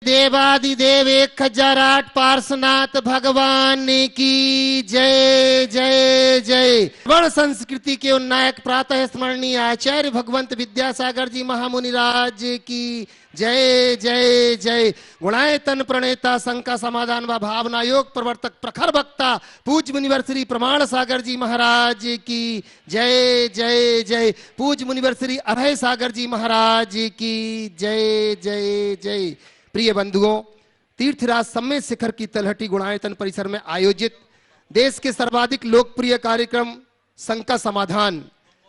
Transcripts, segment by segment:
देवादिदेव 1008 पार्श्वनाथ भगवान की जय जय जय। वर्ण संस्कृति के उन्नायक प्रातः स्मरणीय आचार्य भगवंत विद्यासागर जी महामुनिराज की जय जय जय। गुणायतन प्रणेता शंका समाधान व भावना योग प्रवर्तक प्रखर वक्ता पूज्य मुनिवर श्री प्रमाण सागर जी महाराज की जय जय जय। पूज्य मुनिवर श्री अभय सागर जी महाराज की जय जय जय। प्रिय बंधुओं, तीर्थराज सम्मेत शिखर की तलहटी गुणायतन परिसर में आयोजित देश के सर्वाधिक लोकप्रिय कार्यक्रम शंका समाधान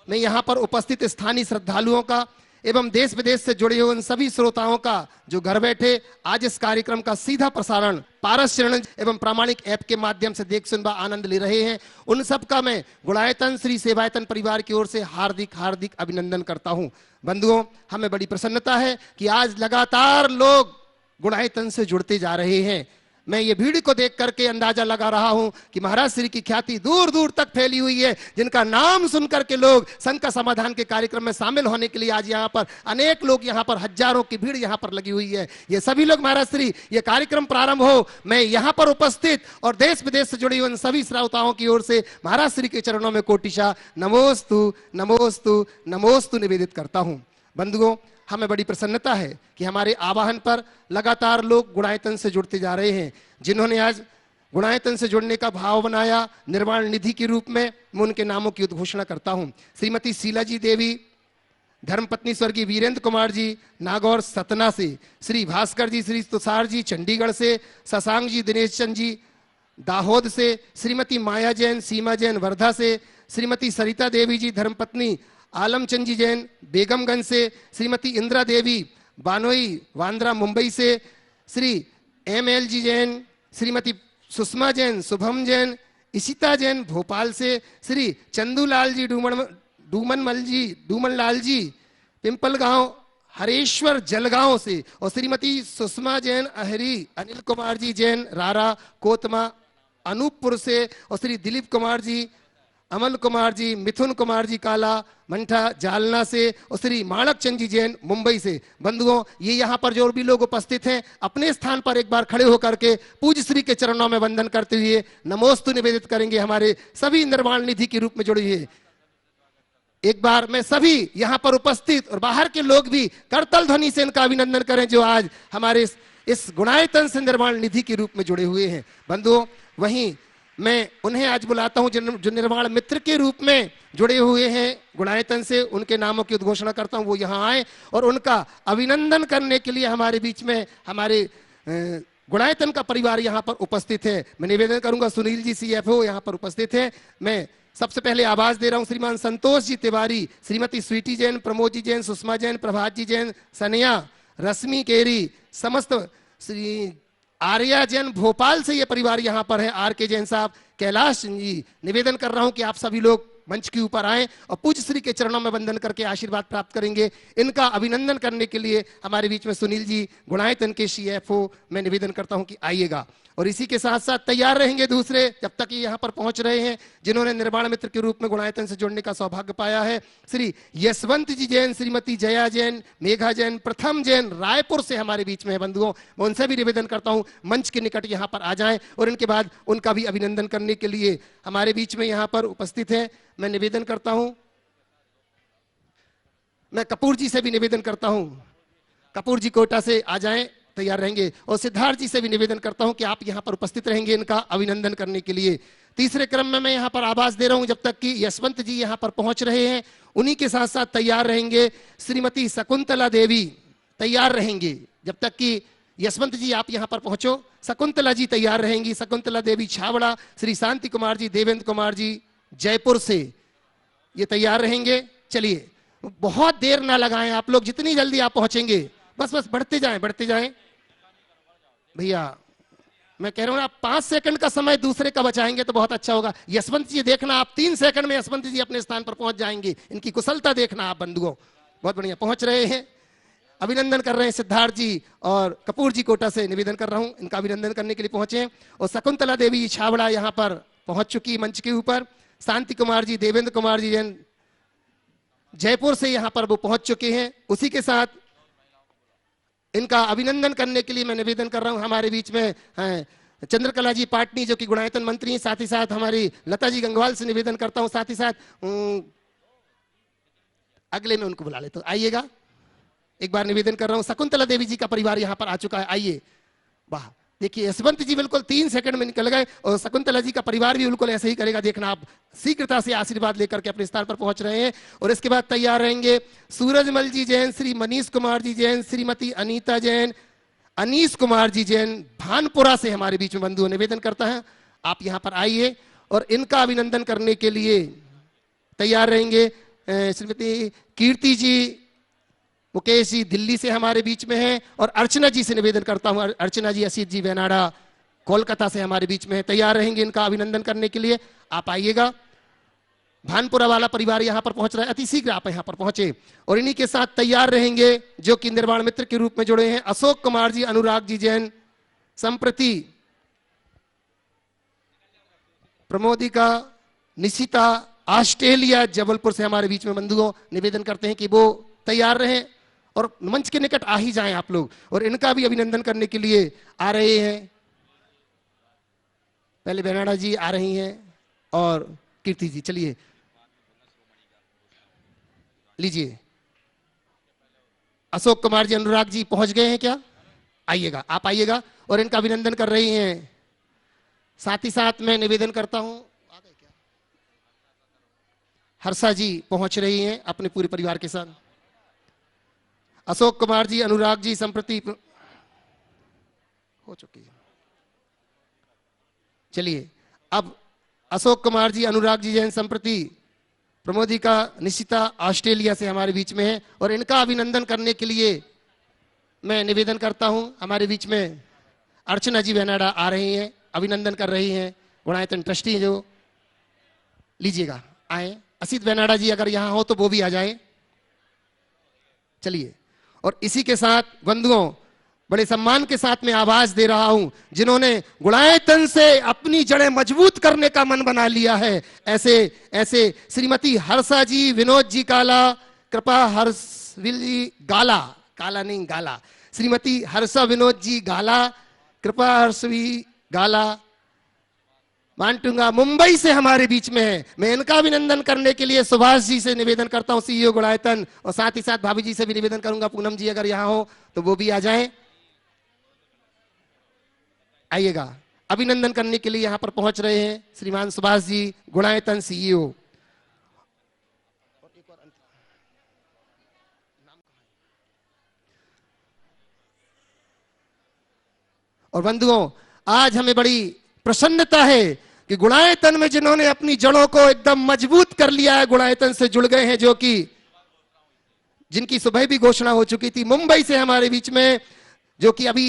में यहाँ पर उपस्थित स्थानीय श्रद्धालुओं का एवं देश विदेश से जुड़े हुए उन सभी श्रोताओं का जो घर बैठे आज इस कार्यक्रम का सीधा प्रसारण पारस चरण एवं प्रामाणिक ऐप के माध्यम से देख सुन व आनंद ले रहे हैं, उन सब का मैं गुणायतन श्री सेवायतन परिवार की ओर से हार्दिक हार्दिक अभिनंदन करता हूं। बंधुओं, हमें बड़ी प्रसन्नता है कि आज लगातार लोग गुणायतन से जुड़ते जा रहे हैं। मैं ये भीड़ को देख करके अंदाजा लगा रहा हूं कि महाराज श्री की ख्याति दूर दूर तक फैली हुई है, जिनका नाम सुनकर के लोग शंका समाधान के कार्यक्रम में शामिल होने के लिए आज यहाँ पर अनेक लोग यहाँ पर हजारों की भीड़ यहाँ पर लगी हुई है। ये सभी लोग महाराज श्री ये कार्यक्रम प्रारंभ हो मैं यहाँ पर उपस्थित और देश विदेश से जुड़ी उन सभी श्रोताओं की ओर से महाराज श्री के चरणों में कोटिशा नमोस्तु नमोस्तु नमोस्तु निवेदित करता हूँ। बंधुओं, हमें बड़ी प्रसन्नता है कि हमारे आवाहन पर लगातार लोग गुणायतन से जुड़ते जा रहे हैं। जिन्होंने आज गुणायतन से जुड़ने का भाव बनाया निर्वाण निधि के रूप में मैं उनके नामों की उद्घोषणा करता हूं। श्रीमती शीला जी देवी, धर्मपत्नी स्वर्गीय वीरेंद्र कुमार जी नागौर सतना से, श्री भास्कर जी श्री तुषार जी चंडीगढ़ से, शशांक जी दिनेश चंद जी दाहोद से, श्रीमती माया जैन सीमा जैन वर्धा से, श्रीमती सरिता देवी जी धर्मपत्नी आलमचंद जी जैन बेगमगंज से, श्रीमती इंदिरा देवी बानोई वांद्रा मुंबई से, श्री ML जी जैन, श्रीमती सुषमा जैन शुभम जैन इशिता जैन भोपाल से, श्री चंदूलाल जी डूमन लाल जी पिंपल गांव हरेश्वर जलगांव से, और श्रीमती सुषमा जैन अहरी अनिल कुमार जी जैन रारा कोतमा अनूपपुर से, और श्री दिलीप कुमार जी अमल कुमार जी मिथुन कुमार जी काला मंठा जालना से, और श्री माणक चंद जी जैन मुंबई से। बंधुओं, ये यहाँ पर जो भी लोग उपस्थित हैं अपने स्थान पर एक बार खड़े होकर के पूज्य श्री के चरणों में वंदन करते हुए नमोस्तु निवेदित करेंगे हमारे सभी निर्वाण निधि के रूप में जुड़े हुए। एक बार मैं सभी यहाँ पर उपस्थित और बाहर के लोग भी करतल ध्वनि से इनका अभिनंदन करें जो आज हमारे इस गुणायतन से निर्वाण निधि के रूप में जुड़े हुए हैं। बंधुओं, वहीं मैं उन्हें आज बुलाता हूं जो निर्वाण मित्र के रूप में जुड़े हुए हैं गुणायतन से, उनके नामों की उद्घोषणा करता हूं, वो यहाँ आए और उनका अभिनंदन करने के लिए हमारे बीच में हमारे गुणायतन का परिवार यहाँ पर उपस्थित है। मैं निवेदन करूंगा, सुनील जी CFO यहाँ पर उपस्थित है। मैं सबसे पहले आवाज दे रहा हूँ श्रीमान संतोष जी तिवारी, श्रीमती स्वीटी जैन, प्रमोद जी जैन, सुषमा जैन, प्रभात जी जैन, सनिया, रश्मि केरी, समस्त श्री आर्या जैन भोपाल से ये परिवार यहाँ पर है, RK जैन साहब, कैलाश जी। निवेदन कर रहा हूँ कि आप सभी लोग मंच के ऊपर आए और पूज्य श्री के चरणों में वंदन करके आशीर्वाद प्राप्त करेंगे। इनका अभिनंदन करने के लिए हमारे बीच में सुनील जी गुणायतन के CFO मैं निवेदन करता हूं कि आइएगा। और इसी के साथ साथ तैयार रहेंगे दूसरे जब तक ये यहाँ पर पहुंच रहे हैं जिन्होंने निर्वाण मित्र के रूप में गुणायतन से जुड़ने का सौभाग्य पाया है। श्री यशवंत जी जैन, श्रीमती जया जैन, मेघा जैन, प्रथम जैन रायपुर से हमारे बीच में है। बंधुओं, मैं उनसे भी निवेदन करता हूं मंच के निकट यहाँ पर आ जाएं और इनके बाद उनका भी अभिनंदन करने के लिए हमारे बीच में यहाँ पर उपस्थित है। मैं निवेदन करता हूं, मैं कपूर जी से भी निवेदन करता हूं, कपूर जी कोटा से आ जाएं, तैयार रहेंगे। और सिद्धार्थ जी से भी निवेदन करता हूं कि आप यहां पर उपस्थित रहेंगे इनका अभिनंदन करने के लिए। तीसरे क्रम में मैं यहां पर आवाज दे रहा हूं जब तक कि यशवंत जी यहां पर पहुंच रहे हैं। उन्हीं के साथ साथ तैयार रहेंगे श्रीमती शकुंतला देवी, तैयार रहेंगे जब तक कि यशवंत जी आप यहां पर पहुंचो। शकुंतला जी तैयार रहेंगी, शकुंतला देवी छावड़ा, श्री शांति कुमार जी, देवेंद्र कुमार जी जयपुर से ये तैयार रहेंगे। चलिए, बहुत देर ना लगाएं आप लोग, जितनी जल्दी आप पहुंचेंगे बस बढ़ते जाएं भैया। मैं कह रहा हूं आप 5 सेकंड का समय दूसरे का बचाएंगे तो बहुत अच्छा होगा। यशवंत जी देखना, आप 3 सेकंड में यशवंत जी अपने स्थान पर पहुंच जाएंगे, इनकी कुशलता देखना आप बंधुओं। बहुत बढ़िया पहुंच रहे हैं, अभिनंदन कर रहे हैं सिद्धार्थ जी और कपूर जी कोटा से निवेदन कर रहा हूं इनका अभिनंदन करने के लिए पहुंचे। और शकुंतला देवी छावड़ा यहां पर पहुंच चुकी मंच के ऊपर। शांति कुमार जी, देवेंद्र कुमार जी जैन जयपुर से यहां पर वो पहुंच चुके हैं। उसी के साथ इनका अभिनंदन करने के लिए मैं निवेदन कर रहा हूं। हमारे बीच में हैं चंद्रकला जी पाटनी जो कि गुणायतन मंत्री हैं, साथ ही साथ हमारी लता जी गंगवाल से निवेदन करता हूं, साथ ही साथ अगले में उनको बुला लेता हूं। आइएगा, एक बार निवेदन कर रहा हूं। शकुंतला देवी जी का परिवार यहां पर आ चुका है, आइए। वाह, देखिए यशवंत जी बिल्कुल 3 सेकंड में निकल गए और शकुंतला जी का परिवार भी बिल्कुल ऐसे ही करेगा, देखना आप। शीघ्रता से आशीर्वाद लेकर के अपने स्थान पर पहुंच रहे हैं। और इसके बाद तैयार रहेंगे सूरजमल जी जैन, श्री मनीष कुमार जी जैन, श्रीमती अनीता जैन, अनीश कुमार जी जैन भानपुरा से हमारे बीच में बंधु निवेदन करता है, आप यहां पर आइए और इनका अभिनंदन करने के लिए तैयार रहेंगे। श्रीमती कीर्ति जी, मुकेश जी दिल्ली से हमारे बीच में हैं और अर्चना जी से निवेदन करता हूं। अर्चना जी, असीत जी वेनाडा कोलकाता से हमारे बीच में तैयार रहेंगे इनका अभिनंदन करने के लिए, आप आइएगा। भानपुरा वाला परिवार यहां पर पहुंच रहा है, अति शीघ्र आप यहां पर पहुंचे। और इन्हीं के साथ तैयार रहेंगे जो कि निर्वाण मित्र के रूप में जुड़े हैं अशोक कुमार जी, अनुराग जी जैन, संप्रति प्रमोदिका, निशिता, ऑस्ट्रेलिया जबलपुर से हमारे बीच में बंधुओं निवेदन करते हैं कि वो तैयार रहें और मंच के निकट आ ही जाएं आप लोग। और इनका भी अभिनंदन करने के लिए आ रहे हैं, पहले बेनाडा जी आ रही हैं और कीर्ति जी, चलिए लीजिए। अशोक कुमार जी, अनुराग जी पहुंच गए हैं क्या? आइएगा, आप आइएगा और इनका अभिनंदन कर रही हैं। साथ ही साथ मैं निवेदन करता हूं, आ गए क्या? हर्षा जी पहुंच रही हैं अपने पूरे परिवार के साथ। अशोक कुमार जी, अनुराग जी संप्रति हो चुकी है। चलिए, अब अशोक कुमार जी, अनुराग जी जैन, संप्रति प्रमोदिका, निशिता ऑस्ट्रेलिया से हमारे बीच में है और इनका अभिनंदन करने के लिए मैं निवेदन करता हूं। हमारे बीच में अर्चना जी वेनाडा आ रही हैं, अभिनंदन कर रही हैं, गुणायतन ट्रस्टी जो, लीजिएगा, आए। असित वेनाडा जी अगर यहां हो तो वो भी आ जाए। चलिए, और इसी के साथ बंधुओं बड़े सम्मान के साथ मैं आवाज दे रहा हूं जिन्होंने गुणायतन से अपनी जड़ें मजबूत करने का मन बना लिया है, ऐसे ऐसे श्रीमती हर्षा जी, विनोद जी काला, कृपा हर्षविल जी गाला, काला नहीं गाला, श्रीमती हर्षा विनोद जी गाला, कृपा हर्षवी गाला मानटूंगा, मुंबई से हमारे बीच में है। मैं इनका अभिनंदन करने के लिए सुभाष जी से निवेदन करता हूं, सीईओ गुणायतन, और साथ ही साथ भाभी जी से भी निवेदन करूंगा, पूनम जी अगर यहां हो तो वो भी आ जाएं। आइएगा, अभिनंदन करने के लिए यहां पर पहुंच रहे हैं श्रीमान सुभाष जी, गुणायतन सीईओ। और बंधुओं, आज हमें बड़ी प्रसन्नता है कि गुणायतन में जिन्होंने अपनी जड़ों को एकदम मजबूत कर लिया है, गुणायतन से जुड़ गए हैं, जो कि जिनकी सुबह भी घोषणा हो चुकी थी, मुंबई से हमारे बीच में जो कि अभी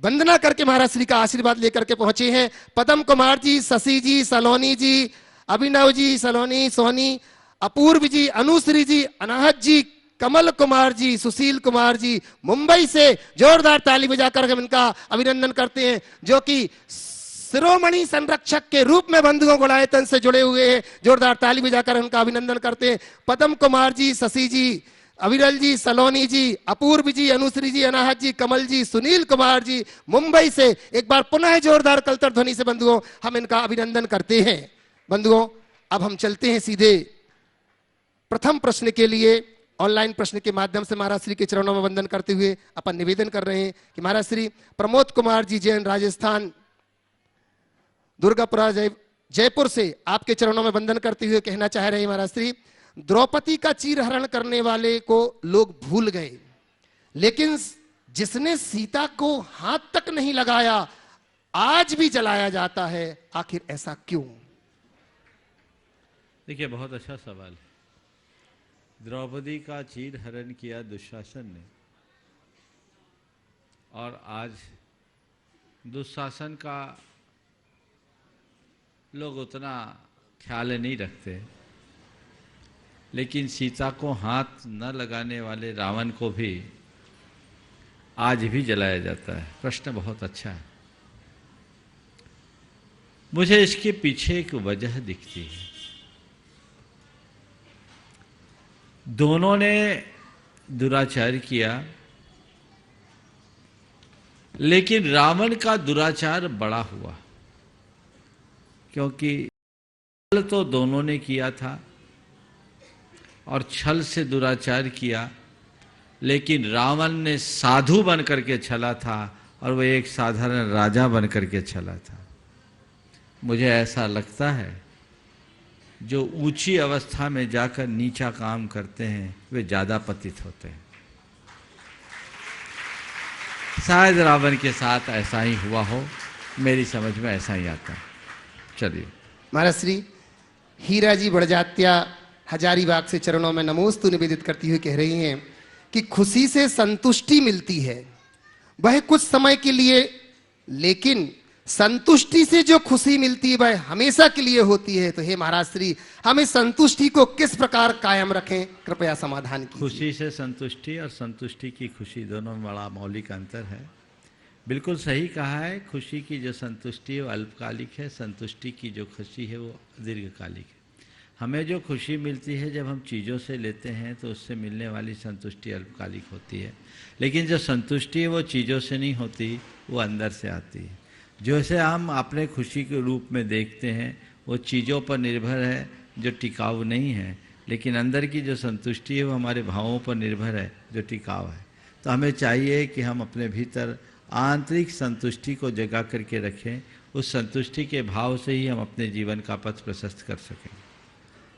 वंदना करके महाराज श्री का आशीर्वाद लेकर के पहुंचे हैं, पदम कुमार जी, शशि जी सलोनी जी, अभिनव जी सलोनी सोनी, अपूर्व जी, अनुश्री जी, अनाहत जी, कमल कुमार जी, सुशील कुमार जी, मुंबई से जोरदार ताली बजाकर हम इनका अभिनंदन करते हैं, जो कि शिरोमणि संरक्षक के रूप में बंधुओं गुणायतन से जुड़े हुए हैं। जोरदार ताली बजाकर उनका अभिनंदन करते हैं। पदम कुमार जी, शशि जी, अविरल जी, सलोनी जी, अपूर्व जी, अनुश्री जी, अनाहत जी, कमल जी, सुनील कुमार जी, मुंबई से एक बार पुनः जोरदार कलतर ध्वनि से बंधुओं हम इनका अभिनंदन करते हैं। बंधुओं, अब हम चलते हैं सीधे प्रथम प्रश्न के लिए। ऑनलाइन प्रश्न के माध्यम से महाराज श्री के चरणों में वंदन करते हुए अपन निवेदन कर रहे हैं कि महाराज श्री प्रमोद कुमार जी जैन, राजस्थान दुर्गापुरा जयपुर से आपके चरणों में वंदन करते हुए कहना चाह रहे हैं, महाराज श्री, द्रौपदी का चीरहरण करने वाले को लोग भूल गए, लेकिन जिसने सीता को हाथ तक नहीं लगाया आज भी जलाया जाता है, आखिर ऐसा क्यों? देखिए, बहुत अच्छा सवाल है। द्रौपदी का चीरहरण किया दुशासन ने, और आज दुशासन का लोग उतना ख्याल नहीं रखते, लेकिन सीता को हाथ न लगाने वाले रावण को भी आज भी जलाया जाता है। प्रश्न बहुत अच्छा है। मुझे इसके पीछे एक वजह दिखती है। दोनों ने दुराचार किया, लेकिन रावण का दुराचार बड़ा हुआ, क्योंकि छल तो दोनों ने किया था और छल से दुराचार किया, लेकिन रावण ने साधु बन करके छला था और वह एक साधारण राजा बन करके छला था। मुझे ऐसा लगता है जो ऊंची अवस्था में जाकर नीचा काम करते हैं वे ज्यादा पतित होते हैं। शायद रावण के साथ ऐसा ही हुआ हो, मेरी समझ में ऐसा ही आता है। चलिए। महाराज श्री हीरा जी बड़जात्या हजारीबाग से चरणों में नमोस्तु निवेदित करती हुई कह रही हैं कि खुशी से संतुष्टि मिलती है, वह कुछ समय के लिए, लेकिन संतुष्टि से जो खुशी मिलती है वह हमेशा के लिए होती है। तो हे महाराज श्री, हमें संतुष्टि को किस प्रकार कायम रखें, कृपया समाधान कीजिए। खुशी से संतुष्टि और संतुष्टि की खुशी दोनों में बड़ा मौलिक अंतर है। बिल्कुल सही कहा है, खुशी की जो संतुष्टि है वो अल्पकालिक है, संतुष्टि की जो खुशी है वो दीर्घकालिक है। हमें जो खुशी मिलती है जब हम चीज़ों से लेते हैं तो उससे मिलने वाली संतुष्टि अल्पकालिक होती है, लेकिन जो संतुष्टि है वो चीज़ों से नहीं होती, वो अंदर से आती है। जैसे हम अपने खुशी के रूप में देखते हैं वो चीज़ों पर निर्भर है जो टिकाऊ नहीं है, लेकिन अंदर की जो संतुष्टि है वो हमारे भावों पर निर्भर है जो टिकाऊ है। तो हमें चाहिए कि हम अपने भीतर आंतरिक संतुष्टि को जगा करके रखें, उस संतुष्टि के भाव से ही हम अपने जीवन का पथ प्रशस्त कर सकें।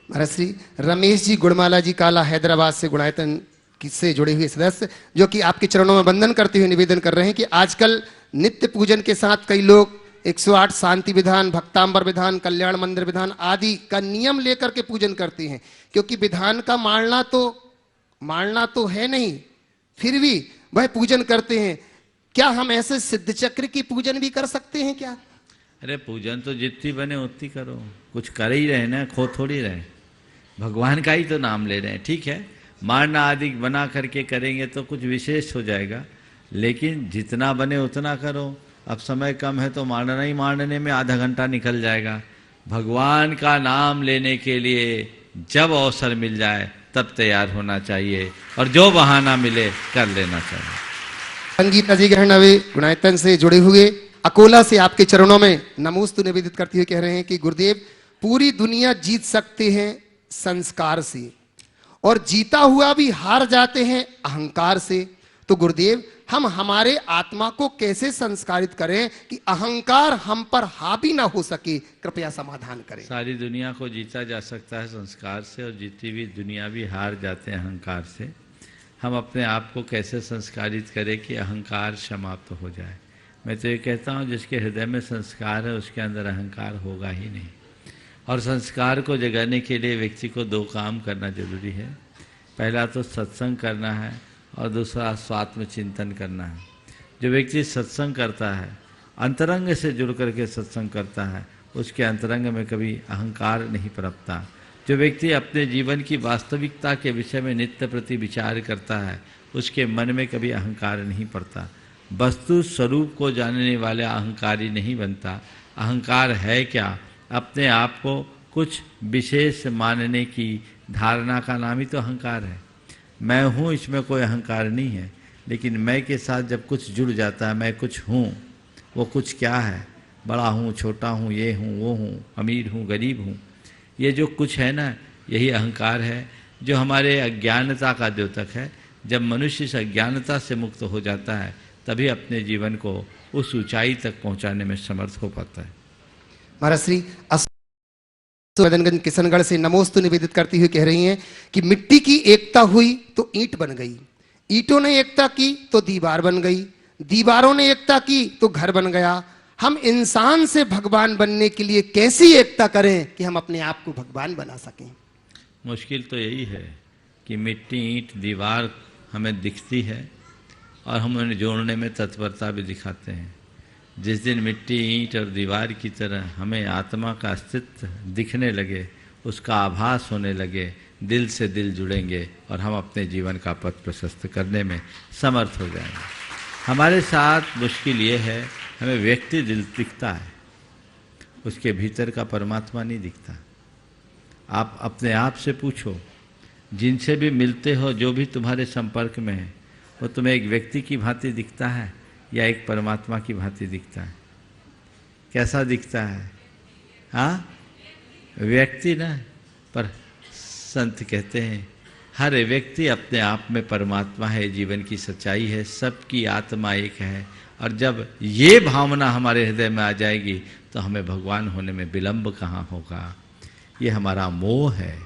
महाराज श्री रमेश जी गुड़माला जी काला हैदराबाद से गुणायतन से जुड़े हुए सदस्य, जो कि आपके चरणों में वंदन करते हुए निवेदन कर रहे हैं कि आजकल नित्य पूजन के साथ कई लोग 108 शांति विधान, भक्तांबर विधान, कल्याण मंदिर विधान आदि का नियम लेकर के पूजन करते हैं, क्योंकि विधान का मानना तो है नहीं, फिर भी वह पूजन करते हैं। क्या हम ऐसे सिद्ध चक्र की पूजन भी कर सकते हैं क्या? अरे पूजन तो जितनी बने उतनी करो, कुछ कर ही रहे ना, खो थोड़ी रहे, भगवान का ही तो नाम ले रहे हैं। ठीक है, मारना आदि बना करके करेंगे तो कुछ विशेष हो जाएगा, लेकिन जितना बने उतना करो। अब समय कम है तो मारने में आधा घंटा निकल जाएगा। भगवान का नाम लेने के लिए जब अवसर मिल जाए तब तैयार होना चाहिए और जो बहाना मिले कर लेना चाहिए। संगीता जी गहनवे गुणायतन से जुड़े हुए अकोला से आपके चरणों में नमोस्तु निवेदित करते हुए कह रहे हैं कि गुरुदेव, पूरी दुनिया जीत सकते हैं संस्कार से और जीता हुआ भी हार जाते हैं अहंकार से। तो गुरुदेव, हम हमारे आत्मा को कैसे संस्कारित करें कि अहंकार हम पर हावी ना हो सके, कृपया समाधान करें। सारी दुनिया को जीता जा सकता है संस्कार से और जीती हुई दुनिया भी हार जाते हैं अहंकार से। हम अपने आप को कैसे संस्कारित करें कि अहंकार समाप्त हो जाए। मैं तो ये कहता हूँ जिसके हृदय में संस्कार है उसके अंदर अहंकार होगा ही नहीं। और संस्कार को जगाने के लिए व्यक्ति को दो काम करना जरूरी है। पहला तो सत्संग करना है और दूसरा स्वात्म चिंतन करना है। जो व्यक्ति सत्संग करता है, अंतरंग से जुड़ करके सत्संग करता है, उसके अंतरंग में कभी अहंकार नहीं पनपता। जो व्यक्ति अपने जीवन की वास्तविकता के विषय में नित्य प्रति विचार करता है, उसके मन में कभी अहंकार नहीं पड़ता। वस्तु स्वरूप को जानने वाला अहंकारी नहीं बनता। अहंकार है क्या? अपने आप को कुछ विशेष मानने की धारणा का नाम ही तो अहंकार है। मैं हूँ, इसमें कोई अहंकार नहीं है, लेकिन मैं के साथ जब कुछ जुड़ जाता है, मैं कुछ हूँ, वो कुछ क्या है? बड़ा हूँ, छोटा हूँ, ये हूँ, वो हूँ, अमीर हूँ, गरीब हूँ, ये जो कुछ है ना, यही अहंकार है जो हमारे अज्ञानता का द्योतक है। जब मनुष्य इस अज्ञानता से मुक्त हो जाता है तभी अपने जीवन को उस ऊंचाई तक पहुंचाने में समर्थ हो पाता है। महाराज श्री मदनगंज किशनगढ़ से नमोस्तु निवेदित करती हुई कह रही हैं कि मिट्टी की एकता हुई तो ईंट बन गई, ईंटों ने एकता की तो दीवार बन गई, दीवारों ने एकता की तो घर बन गया। हम इंसान से भगवान बनने के लिए कैसी एकता करें कि हम अपने आप को भगवान बना सकें? मुश्किल तो यही है कि मिट्टी, ईंट, दीवार हमें दिखती है और हम उन्हें जोड़ने में तत्परता भी दिखाते हैं। जिस दिन मिट्टी, ईंट और दीवार की तरह हमें आत्मा का अस्तित्व दिखने लगे, उसका आभास होने लगे, दिल से दिल जुड़ेंगे और हम अपने जीवन का पथ प्रशस्त करने में समर्थ हो जाएंगे। हमारे साथ मुश्किल ये है, हमें व्यक्ति दिल दिखता है, उसके भीतर का परमात्मा नहीं दिखता। आप अपने आप से पूछो, जिनसे भी मिलते हो, जो भी तुम्हारे संपर्क में है, वो तुम्हें एक व्यक्ति की भांति दिखता है या एक परमात्मा की भांति दिखता है? कैसा दिखता है? हाँ, व्यक्ति ना, पर संत कहते हैं हर व्यक्ति अपने आप में परमात्मा है, जीवन की सच्चाई है, सबकी आत्मा एक है। और जब ये भावना हमारे हृदय में आ जाएगी तो हमें भगवान होने में विलंब कहाँ होगा। ये हमारा मोह है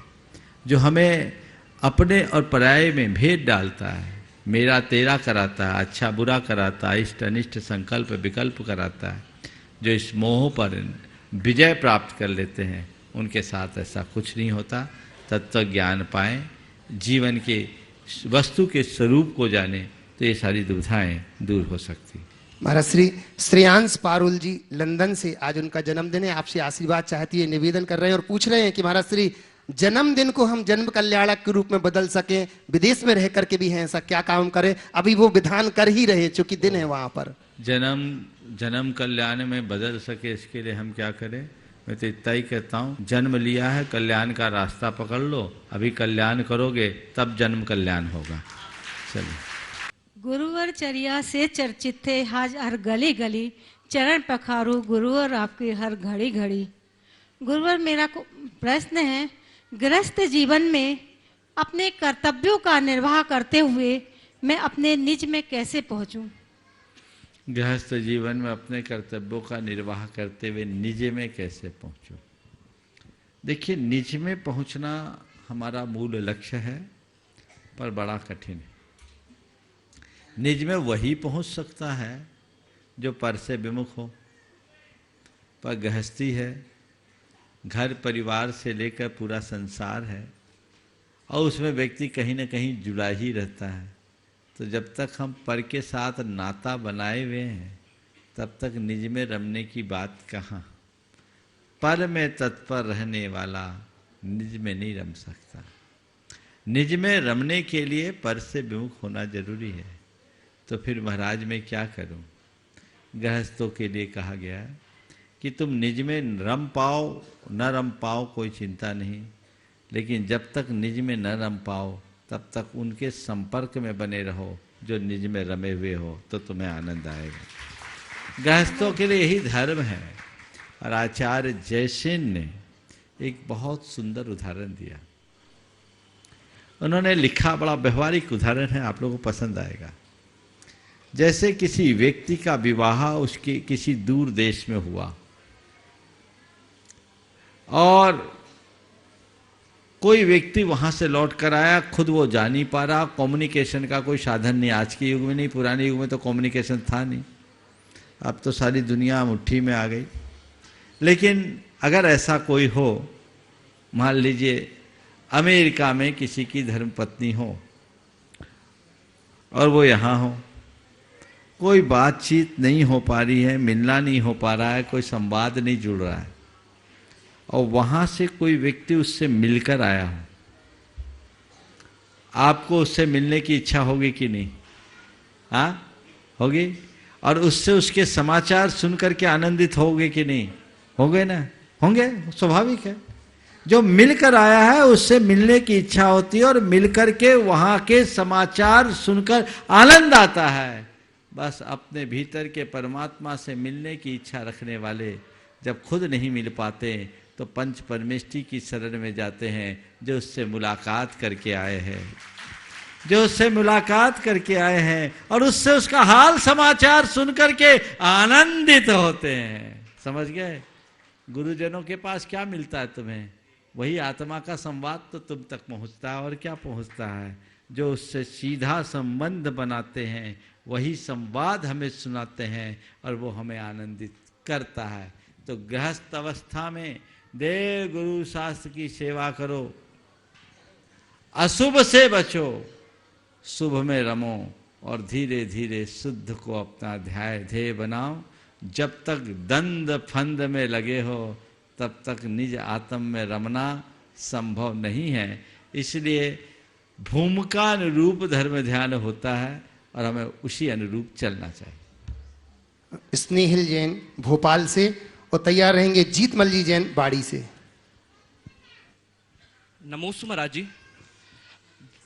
जो हमें अपने और पराये में भेद डालता है, मेरा तेरा कराता है, अच्छा बुरा कराता है, इष्ट अनिष्ट संकल्प विकल्प कराता है। जो इस मोह पर विजय प्राप्त कर लेते हैं उनके साथ ऐसा कुछ नहीं होता। तत्व ज्ञान पाएं, जीवन के वस्तु के स्वरूप को जाने तो ये सारी दुविधाएं दूर हो सकती। महाराज श्री श्रेयांश पारुल जी लंदन से, आज उनका जन्मदिन है, आपसे आशीर्वाद चाहती है, निवेदन कर रहे हैं और पूछ रहे हैं कि महाराज श्री जन्मदिन को हम जन्म कल्याणक के रूप में बदल सकें, विदेश में रह करके भी हैं, ऐसा क्या काम करें? अभी वो विधान कर ही रहे चूंकि दिन है वहां पर। जन्म कल्याण में बदल सके इसके लिए हम क्या करें? मैं तो इतना ही कहता हूँ, जन्म लिया है, कल्याण का रास्ता पकड़ लो, अभी कल्याण करोगे तब जन्म कल्याण होगा। चलिए। गुरुवर चर्या से चर्चित थे आज हर गली गली, चरण पखारू गुरुवर आपकी हर घड़ी घड़ी। गुरुवर मेरा प्रश्न है, गृहस्थ जीवन में अपने कर्तव्यों का निर्वाह करते हुए मैं अपने निज में कैसे पहुंचूं? गृहस्थ जीवन में अपने कर्तव्यों का निर्वाह करते हुए निज में कैसे पहुंचूं? देखिए, निज में पहुंचना हमारा मूल लक्ष्य है, पर बड़ा कठिन है। निज में वही पहुंच सकता है जो पर से विमुख हो। पर गृहस्थी है, घर परिवार से लेकर पूरा संसार है और उसमें व्यक्ति कहीं ना कहीं जुड़ा ही रहता है। तो जब तक हम पर के साथ नाता बनाए हुए हैं तब तक निज में रमने की बात कहाँ। पर में तत्पर रहने वाला निज में नहीं रम सकता। निज में रमने के लिए पर से विमुख होना जरूरी है। तो फिर महाराज मैं क्या करूं? गृहस्थों के लिए कहा गया है कि तुम निज में रम पाओ न रम पाओ कोई चिंता नहीं, लेकिन जब तक निज में न रम पाओ तब तक उनके संपर्क में बने रहो जो निज में रमे हुए हो, तो तुम्हें आनंद आएगा। गृहस्थों के लिए यही धर्म है। और आचार्य जयसेन ने एक बहुत सुंदर उदाहरण दिया। उन्होंने लिखा, बड़ा व्यवहारिक उदाहरण है, आप लोगों को पसंद आएगा। जैसे किसी व्यक्ति का विवाह उसके किसी दूर देश में हुआ और कोई व्यक्ति वहां से लौट कर आया, खुद वो जा नहीं पा रहा, कम्युनिकेशन का कोई साधन नहीं। आज के युग में नहीं, पुराने युग में तो कम्युनिकेशन था नहीं, अब तो सारी दुनिया मुट्ठी में आ गई। लेकिन अगर ऐसा कोई हो, मान लीजिए अमेरिका में किसी की धर्मपत्नी हो और वो यहाँ हो, कोई बातचीत नहीं हो पा रही है, मिलना नहीं हो पा रहा है, कोई संवाद नहीं जुड़ रहा है, और वहां से कोई व्यक्ति उससे मिलकर आया हो, आपको उससे मिलने की इच्छा होगी कि नहीं? हाँ, होगी। और उससे उसके समाचार सुनकर के आनंदित होगे कि नहीं? होंगे ना? होंगे, स्वाभाविक है। जो मिलकर आया है उससे मिलने की इच्छा होती है और मिलकर के वहां के समाचार सुनकर आनंद आता है। बस अपने भीतर के परमात्मा से मिलने की इच्छा रखने वाले जब खुद नहीं मिल पाते तो पंच परमेष्टि की शरण में जाते हैं, जो उससे मुलाकात करके आए हैं, जो उससे मुलाकात करके आए हैं और उससे उसका हाल समाचार सुन करके आनंदित होते हैं। समझ गए? गुरुजनों के पास क्या मिलता है तुम्हें? वही आत्मा का संवाद तो तुम तक पहुंचता है। और क्या पहुंचता है? जो उससे सीधा संबंध बनाते हैं वही संवाद हमें सुनाते हैं और वो हमें आनंदित करता है। तो गृहस्थ अवस्था में देव गुरु शास्त्र की सेवा करो, अशुभ से बचो, शुभ में रमो और धीरे धीरे शुद्ध को अपना ध्येय बनाओ। जब तक दंड फंद में लगे हो तब तक निज आत्म में रमना संभव नहीं है। इसलिए भूमिका अनुरूप धर्म ध्यान होता है और हमें उसी अनुरूप चलना चाहिए। स्नेहिल जैन भोपाल से और तैयार रहेंगे जीतमल जी जैन बाड़ी से। नमोस्तु महाराज जी।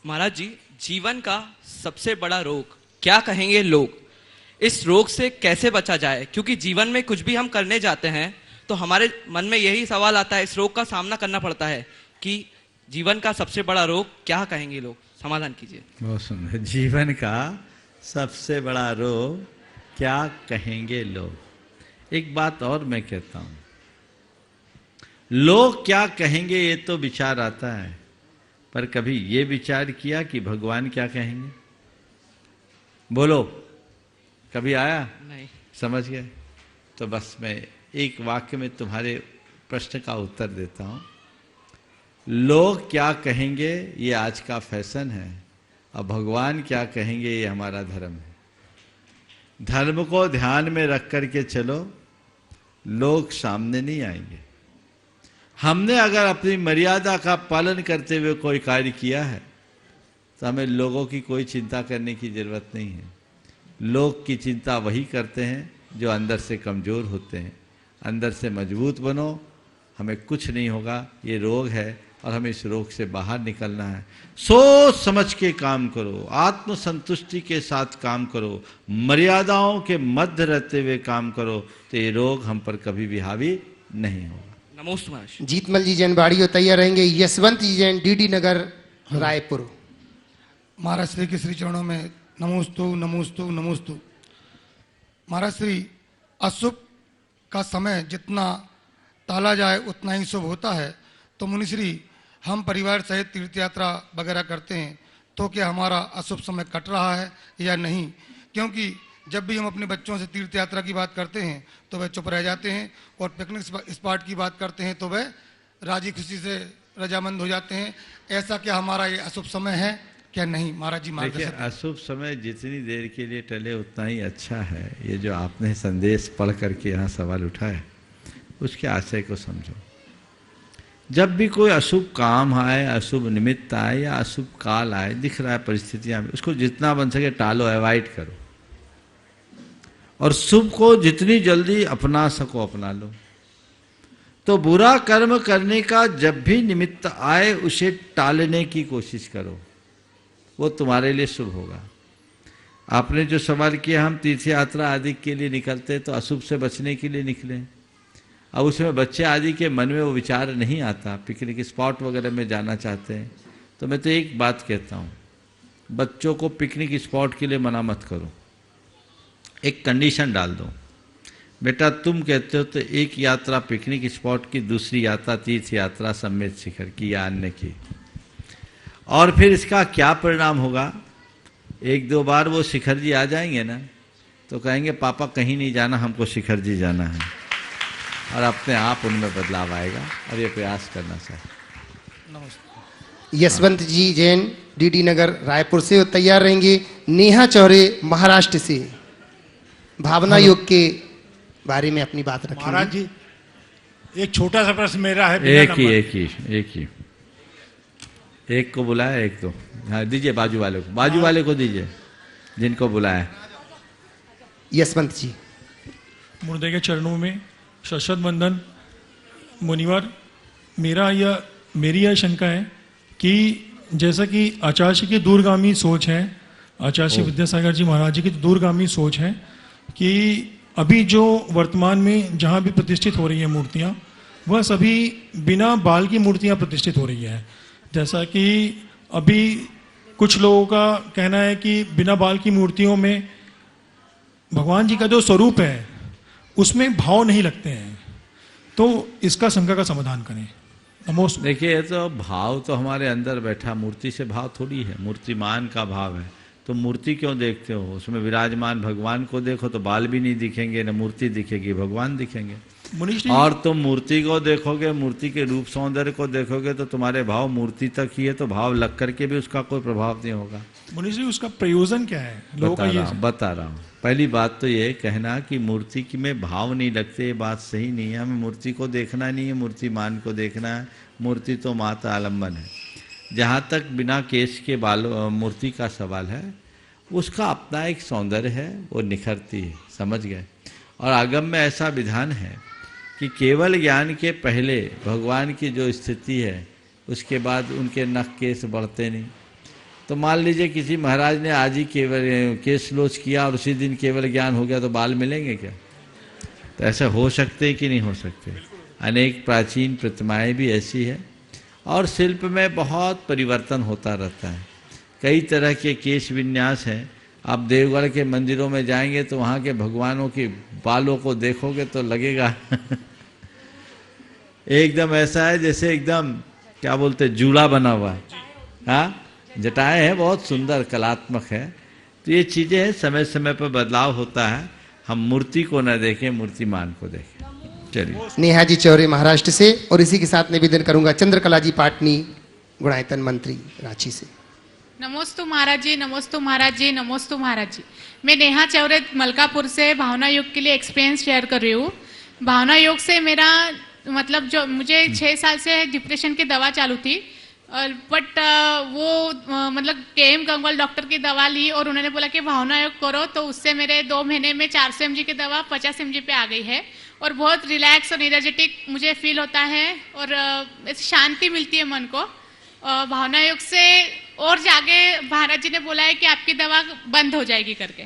महाराज जी, जीवन का सबसे बड़ा रोग क्या कहेंगे लोग, इस रोग से कैसे बचा जाए, क्योंकि जीवन में कुछ भी हम करने जाते हैं तो हमारे मन में यही सवाल आता है, इस रोग का सामना करना पड़ता है कि जीवन का सबसे बड़ा रोग क्या कहेंगे लोग, समाधान कीजिए। बहुत सुंदर। जीवन का सबसे बड़ा रोग क्या कहेंगे लोग। एक बात और मैं कहता हूं, लोग क्या कहेंगे ये तो विचार आता है, पर कभी ये विचार किया कि भगवान क्या कहेंगे? बोलो, कभी आया? नहीं। समझ गए? तो बस मैं एक वाक्य में तुम्हारे प्रश्न का उत्तर देता हूं। लोग क्या कहेंगे ये आज का फैशन है, और भगवान क्या कहेंगे ये हमारा धर्म है। धर्म को ध्यान में रख करके चलो, लोग सामने नहीं आएंगे। हमने अगर अपनी मर्यादा का पालन करते हुए कोई कार्य किया है तो हमें लोगों की कोई चिंता करने की जरूरत नहीं है। लोग की चिंता वही करते हैं जो अंदर से कमजोर होते हैं। अंदर से मजबूत बनो, हमें कुछ नहीं होगा। ये रोग है और हमें इस रोग से बाहर निकलना है। सोच समझ के काम करो, आत्मसंतुष्टि के साथ काम करो, मर्यादाओं के मध्य रहते हुए काम करो, तो ये रोग हम पर कभी भी हावी नहीं होगा। नमोस्तु महाराज। जीतमल जी जैन बाड़ियों तैयार रहेंगे। यशवंत जी जैन, डीडी नगर, रायपुर। महाराज श्री के श्री चरणों में नमोस्तु नमोस्तु नमोस्तु। महाराज श्री, अशुभ का समय जितना टाला जाए उतना ही शुभ होता है। तो मुनिश्री, हम परिवार सहित तीर्थ यात्रा वगैरह करते हैं, तो क्या हमारा अशुभ समय कट रहा है या नहीं? क्योंकि जब भी हम अपने बच्चों से तीर्थ यात्रा की बात करते हैं तो वह चुप रह जाते हैं, और पिकनिक स्पॉट की बात करते हैं तो वह राजी खुशी से रजामंद हो जाते हैं। ऐसा क्या हमारा ये अशुभ समय है क्या नहीं? महाराज जी देखिए, अशुभ समय जितनी देर के लिए टले उतना ही अच्छा है। ये जो आपने संदेश पढ़ करके यहाँ सवाल उठाए, उसके आशय को समझो। जब भी कोई अशुभ काम आए, अशुभ निमित्त आए या अशुभ काल आए, दिख रहा है परिस्थितियां में, उसको जितना बन सके टालो, अवॉइड करो, और शुभ को जितनी जल्दी अपना सको अपना लो। तो बुरा कर्म करने का जब भी निमित्त आए उसे टालने की कोशिश करो, वो तुम्हारे लिए शुभ होगा। आपने जो सवाल किया, हम तीर्थ यात्रा आदि के लिए निकलते तो अशुभ से बचने के लिए निकले। अब उसमें बच्चे आदि के मन में वो विचार नहीं आता, पिकनिक स्पॉट वगैरह में जाना चाहते हैं, तो मैं तो एक बात कहता हूँ, बच्चों को पिकनिक स्पॉट के लिए मना मत करो। एक कंडीशन डाल दो, बेटा तुम कहते हो तो एक यात्रा पिकनिक स्पॉट की, दूसरी यात्रा तीर्थ यात्रा सम्मेत शिखर की या अन्य की। और फिर इसका क्या परिणाम होगा? एक दो बार वो शिखर जी आ जाएंगे ना, तो कहेंगे पापा कहीं नहीं जाना, हमको शिखर जी जाना है, और अपने आप उनमें बदलाव आएगा। और ये प्रयास करना चाहिए। यशवंत जी जैन, डीडी नगर, रायपुर से वो तैयार रहेंगे। नेहा चौरे, महाराष्ट्र से, भावना योग के बारे में अपनी बात रखेंगे। महाराज जी, एक छोटा सा प्रश्न मेरा है। एक को बुलाया, एक तो हाँ दीजिए, बाजू वाले को, बाजू वाले को दीजिए जिनको बुलाया। यशवंत जी। मुर्दे के चरणों में शश्वत वंदन। मुनिवर, मेरी यह शंका है कि जैसा कि आचार्य श्री की दूरगामी सोच है, आचार्य श्री विद्यासागर जी महाराज जी की दूरगामी सोच है कि अभी जो वर्तमान में जहाँ भी प्रतिष्ठित हो रही है मूर्तियाँ, वह सभी बिना बाल की मूर्तियाँ प्रतिष्ठित हो रही है। जैसा कि अभी कुछ लोगों का कहना है कि बिना बाल की मूर्तियों में भगवान जी का जो स्वरूप है उसमें भाव नहीं लगते हैं, तो इसका शंका का समाधान करें। नमोस्तु। देखिए, तो भाव तो हमारे अंदर बैठा, मूर्ति से भाव थोड़ी है, मूर्तिमान का भाव है। तो मूर्ति क्यों देखते हो? उसमें विराजमान भगवान को देखो तो बाल भी नहीं दिखेंगे, न मूर्ति दिखेगी, भगवान दिखेंगे। और तुम मूर्ति को देखोगे, मूर्ति के रूप सौंदर्य को देखोगे तो तुम्हारे भाव मूर्ति तक ही है, तो भाव लग करके भी उसका कोई प्रभाव नहीं होगा। मनीष जी, उसका प्रयोजन क्या है? बता रहा हूँ। पहली बात तो ये कहना कि मूर्ति में भाव नहीं लगते, ये बात सही नहीं है। हमें मूर्ति को देखना नहीं है, मूर्तिमान को देखना है। मूर्ति तो माता आलम्बन है। जहाँ तक बिना केश के बाल मूर्ति का सवाल है, उसका अपना एक सौंदर्य है, वो निखरती है, समझ गए। और आगम में ऐसा विधान है कि केवल ज्ञान के पहले भगवान की जो स्थिति है, उसके बाद उनके नख केश बढ़ते नहीं। तो मान लीजिए किसी महाराज ने आज ही केवल केश लोच किया और उसी दिन केवल ज्ञान हो गया तो बाल मिलेंगे क्या? तो ऐसा हो सकते हैं कि नहीं हो सकते? अनेक प्राचीन प्रतिमाएं भी ऐसी है और शिल्प में बहुत परिवर्तन होता रहता है। कई तरह के केश विन्यास हैं। आप देवगढ़ के मंदिरों में जाएंगे तो वहाँ के भगवानों के बालों को देखोगे तो लगेगा एकदम ऐसा है जैसे एकदम क्या बोलते जूड़ा बना हुआ है। हाँ, जटाएं हैं, बहुत सुंदर कलात्मक है। तो ये चीज़ें हैं, समय समय पर बदलाव होता है। हम मूर्ति को न देखें, मूर्तिमान को देखें। चलिए। नेहा जी चौरे महाराष्ट्र से, और इसी के साथ निवेदन करूंगा चंद्रकला जी पाटनी गुणायतन मंत्री रांची से। नमोस्तु महाराज जी, नमोस्तु महाराज जी, नमोस्तु महाराज जी। मैं नेहा चौरे मलकापुर से भावना योग के लिए एक्सपीरियंस शेयर कर रही हूँ। भावना योग से मेरा मतलब जो मुझे 6 साल से डिप्रेशन की दवा चालू थी, बट वो मतलब KM गंगवाल डॉक्टर की दवा ली और उन्होंने बोला कि भावना योग करो, तो उससे मेरे 2 महीने में 400 mg की दवा 50 mg पे आ गई है और बहुत रिलैक्स और एनर्जेटिक मुझे फील होता है और शांति मिलती है मन को। भावना योग से और जाके महाराज जी ने बोला है कि आपकी दवा बंद हो जाएगी करके,